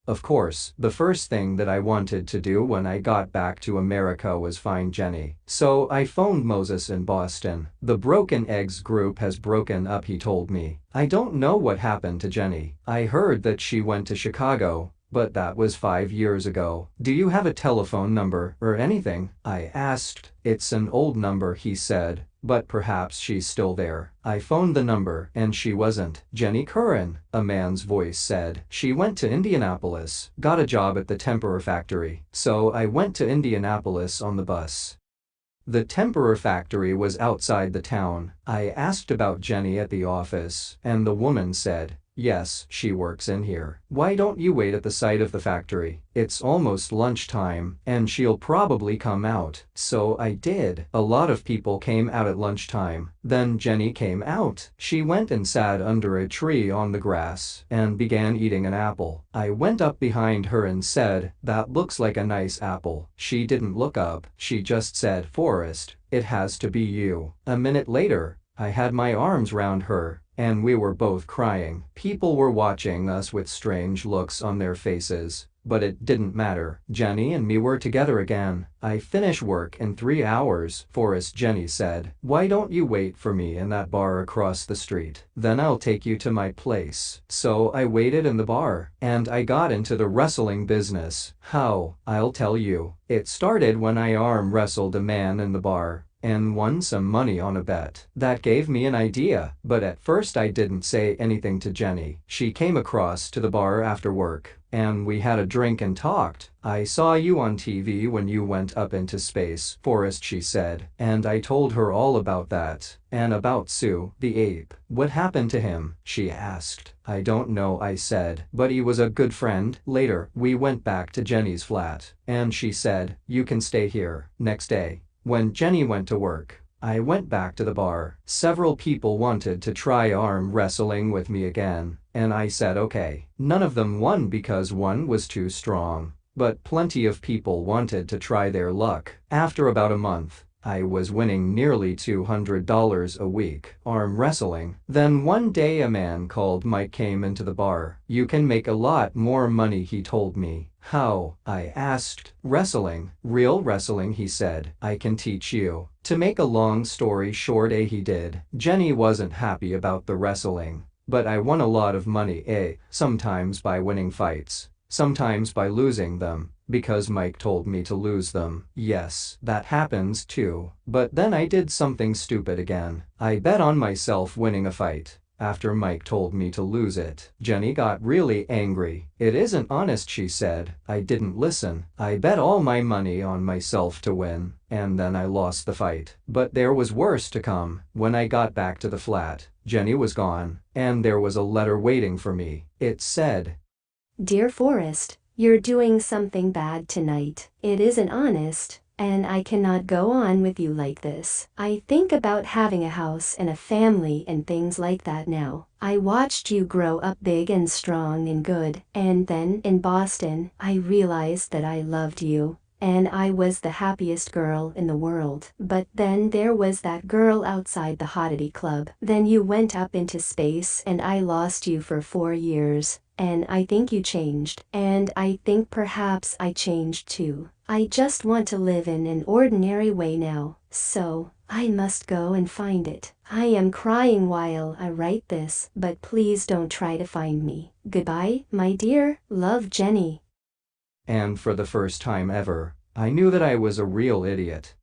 Of course, the first thing that I wanted to do when I got back to America was find Jenny. So I phoned Moses in Boston. The Broken Eggs group has broken up, he told me. I don't know what happened to Jenny. I heard that she went to Chicago, but that was 5 years ago. Do you have a telephone number or anything? I asked. It's an old number, he said, but perhaps she's still there. I phoned the number and she wasn't. Jenny Curran, a man's voice said. She went to Indianapolis, got a job at the Tempera factory. So I went to Indianapolis on the bus. The Tempera factory was outside the town. I asked about Jenny at the office, and the woman said, yes, she works in here. Why don't you wait at the site of the factory? It's almost lunchtime, and she'll probably come out. So I did. A lot of people came out at lunchtime. Then Jenny came out. She went and sat under a tree on the grass and began eating an apple. I went up behind her and said, that looks like a nice apple. She didn't look up. She just said, Forrest, it has to be you. A minute later, I had my arms round her, and we were both crying. People were watching us with strange looks on their faces, but it didn't matter. Jenny and me were together again. I finish work in 3 hours, Forrest, Jenny said. Why don't you wait for me in that bar across the street? Then I'll take you to my place. So I waited in the bar, and I got into the wrestling business. How? I'll tell you. It started when I arm wrestled a man in the bar and won some money on a bet. That gave me an idea, but at first I didn't say anything to Jenny. She came across to the bar after work, and we had a drink and talked. I saw you on TV when you went up into space, Forrest, she said, and I told her all about that, and about Sue, the ape. What happened to him? She asked. I don't know, I said, but he was a good friend. Later, we went back to Jenny's flat, and she said, you can stay here. Next day, when Jenny went to work, I went back to the bar. Several people wanted to try arm wrestling with me again, and I said okay. None of them won because one was too strong, but plenty of people wanted to try their luck. After about a month, I was winning nearly $200 a week arm wrestling. Then one day a man called Mike came into the bar. You can make a lot more money, he told me. How? I asked. Wrestling. Real wrestling, he said. I can teach you. To make a long story short, he did. Jenny wasn't happy about the wrestling, but I won a lot of money, sometimes by winning fights, sometimes by losing them, because Mike told me to lose them. Yes, that happens too. But then I did something stupid again. I bet on myself winning a fight after Mike told me to lose it. Jenny got really angry. It isn't honest, she said. I didn't listen. I bet all my money on myself to win, and then I lost the fight. But there was worse to come. When I got back to the flat, Jenny was gone, and there was a letter waiting for me. It said, Dear Forrest, you're doing something bad tonight. It isn't honest, and I cannot go on with you like this. I think about having a house and a family and things like that now. I watched you grow up big and strong and good, and then in Boston, I realized that I loved you, and I was the happiest girl in the world. But then there was that girl outside the Oddity Club. Then you went up into space and I lost you for 4 years. And I think you changed. And I think perhaps I changed too. I just want to live in an ordinary way now. So, I must go and find it. I am crying while I write this, but please don't try to find me. Goodbye, my dear. Love, Jenny. And for the first time ever, I knew that I was a real idiot.